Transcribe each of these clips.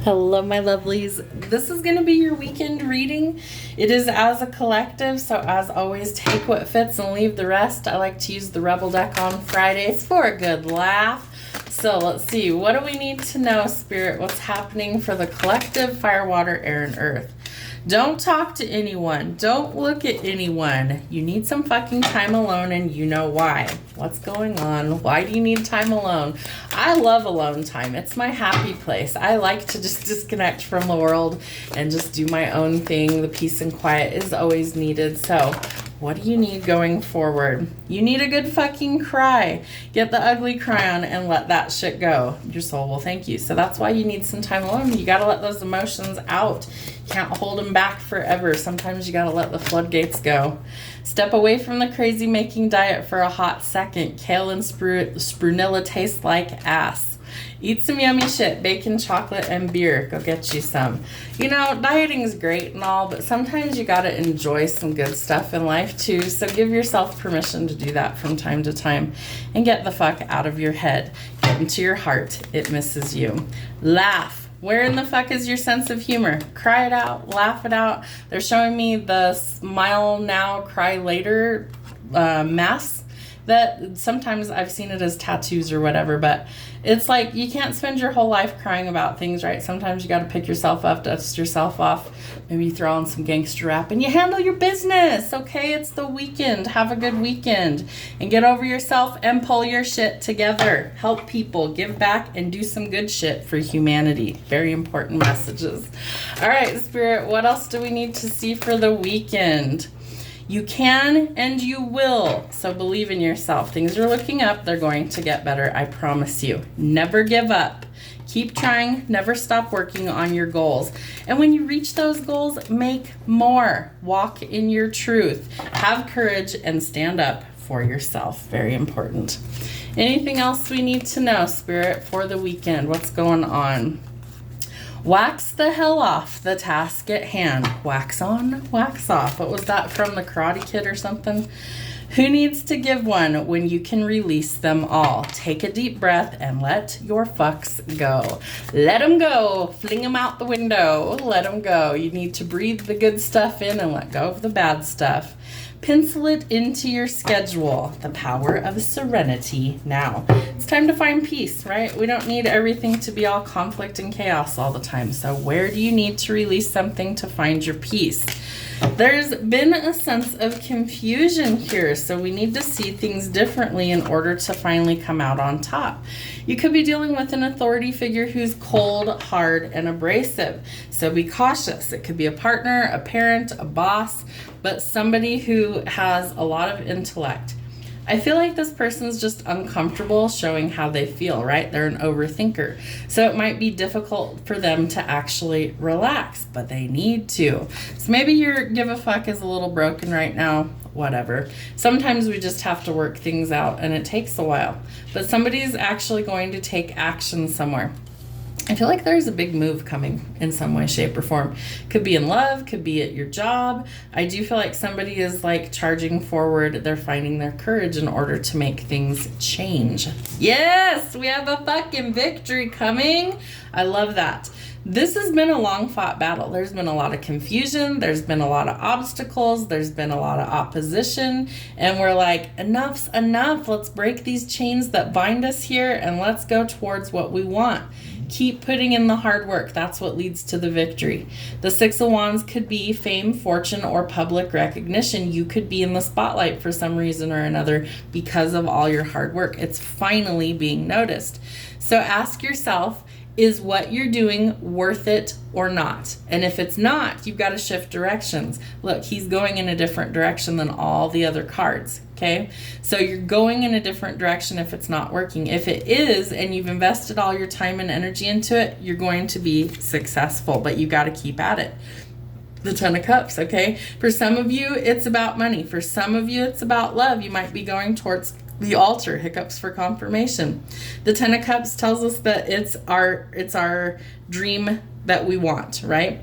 Hello, my lovelies. This is going to be your weekend reading. It is as a collective, so as always, take what fits and leave the rest. I like to use the Rebel deck on Fridays for a good laugh. So let's see, what do we need to know, Spirit? What's happening for the collective, fire, water, air, and earth? Don't talk to anyone. Don't look at anyone. You need some fucking time alone, and you know why. What's going on? Why do you need time alone? I love alone time. It's my happy place. I like to just disconnect from the world and just do my own thing. The peace and quiet is always needed. So what do you need going forward? You need a good fucking cry. Get the ugly cry on and let that shit go. Your soul will thank you. So that's why you need some time alone. You got to let those emotions out. Can't hold them back forever. Sometimes you got to let the floodgates go. Step away from the crazy making diet for a hot second. Kale and sprunella taste like ass. Eat some yummy shit, bacon, chocolate, and beer. Go get you some. You know, dieting is great and all, but sometimes you gotta enjoy some good stuff in life too. So give yourself permission to do that from time to time and get the fuck out of your head. Get into your heart. It misses you. Laugh. Where in the fuck is your sense of humor? Cry it out, laugh it out. They're showing me the smile now, cry later masks that sometimes I've seen it as tattoos or whatever, but it's like you can't spend your whole life crying about things, right? Sometimes you got to pick yourself up, dust yourself off, maybe you throw on some gangster rap and you handle your business, okay? It's the weekend. Have a good weekend and get over yourself and pull your shit together. Help people, give back, and do some good shit for humanity. Very important messages. All right, Spirit, what else do we need to see for the weekend? You can and you will. So believe in yourself. Things are looking up. They're going to get better. I promise you. Never give up. Keep trying. Never stop working on your goals. And when you reach those goals, make more. Walk in your truth. Have courage and stand up for yourself. Very important. Anything else we need to know, Spirit, for the weekend? What's going on? Wax the hell off the task at hand. Wax on, wax off. What was that from the Karate Kid or something? Who needs to give one when you can release them all? Take a deep breath and let your fucks go. Let them go. Fling them out the window. Let them go. You need to breathe the good stuff in and let go of the bad stuff. Pencil it into your schedule. The power of serenity now. It's time to find peace, right? We don't need everything to be all conflict and chaos all the time. So where do you need to release something to find your peace? There's been a sense of confusion here, so we need to see things differently in order to finally come out on top. You could be dealing with an authority figure who's cold, hard, and abrasive, so be cautious. It could be a partner, a parent, a boss, but somebody who has a lot of intellect. I feel like this person's just uncomfortable showing how they feel, right? They're an overthinker. So it might be difficult for them to actually relax, but they need to. So maybe your give a fuck is a little broken right now, whatever. Sometimes we just have to work things out and it takes a while. But somebody's actually going to take action somewhere. I feel like there's a big move coming in some way, shape, or form. Could be in love, could be at your job. I do feel like somebody is like charging forward. They're finding their courage in order to make things change. Yes, we have a fucking victory coming. I love that. This has been a long fought battle. There's been a lot of confusion. There's been a lot of obstacles. There's been a lot of opposition. And we're like, enough's enough. Let's break these chains that bind us here and let's go towards what we want. Keep putting in the hard work. That's what leads to the victory. The Six of Wands could be fame, fortune, or public recognition. You could be in the spotlight for some reason or another because of all your hard work. It's finally being noticed. So ask yourself, is what you're doing worth it or not? And if it's not, you've got to shift directions. Look, he's going in a different direction than all the other cards, okay? So you're going in a different direction if it's not working. If it is, and you've invested all your time and energy into it, you're going to be successful, but you got to keep at it. The Ten of Cups, okay? For some of you, it's about money. For some of you, it's about love. You might be going towards the altar. Hiccups for confirmation. The Ten of Cups tells us that it's our dream that we want, right?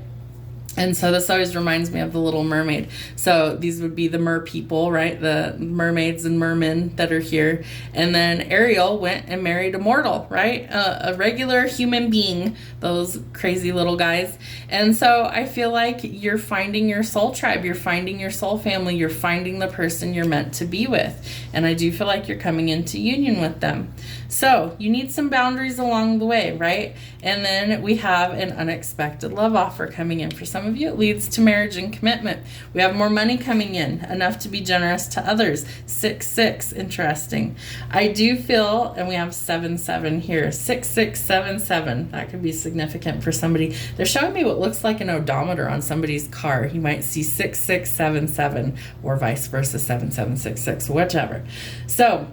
And so this always reminds me of the Little Mermaid. So these would be the mer people, right? The mermaids and mermen that are here. And then Ariel went and married a mortal, right? A regular human being, those crazy little guys. And so I feel like you're finding your soul tribe. You're finding your soul family. You're finding the person you're meant to be with. And I do feel like you're coming into union with them. So you need some boundaries along the way, right? And then we have an unexpected love offer coming in. For some of you, it leads to marriage and commitment. We have more money coming in, enough to be generous to others. 6-6, interesting. I do feel, and we have 7-7 here, 6-6-7-7. That could be significant for somebody. They're showing me what looks like an odometer on somebody's car. You might see 6-6-7-7 or vice versa, 7-7-6-6, whichever. So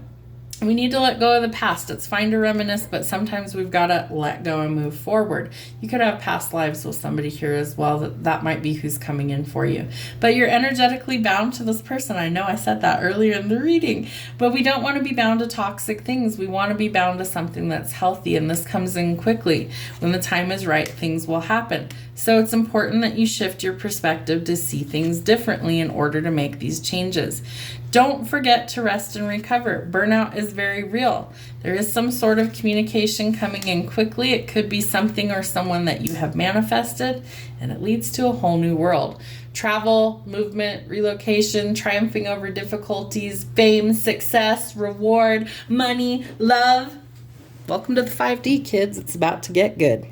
we need to let go of the past. It's fine to reminisce, but sometimes we've got to let go and move forward. You could have past lives with somebody here as well. That might be who's coming in for you. But you're energetically bound to this person. I know I said that earlier in the reading, but we don't want to be bound to toxic things. We want to be bound to something that's healthy, and this comes in quickly. When the time is right, things will happen. So it's important that you shift your perspective to see things differently in order to make these changes. Don't forget to rest and recover. Burnout is very real. There is some sort of communication coming in quickly. It could be something or someone that you have manifested, and it leads to a whole new world. Travel, movement, relocation, triumphing over difficulties, fame, success, reward, money, love. Welcome to the 5D, kids. It's about to get good.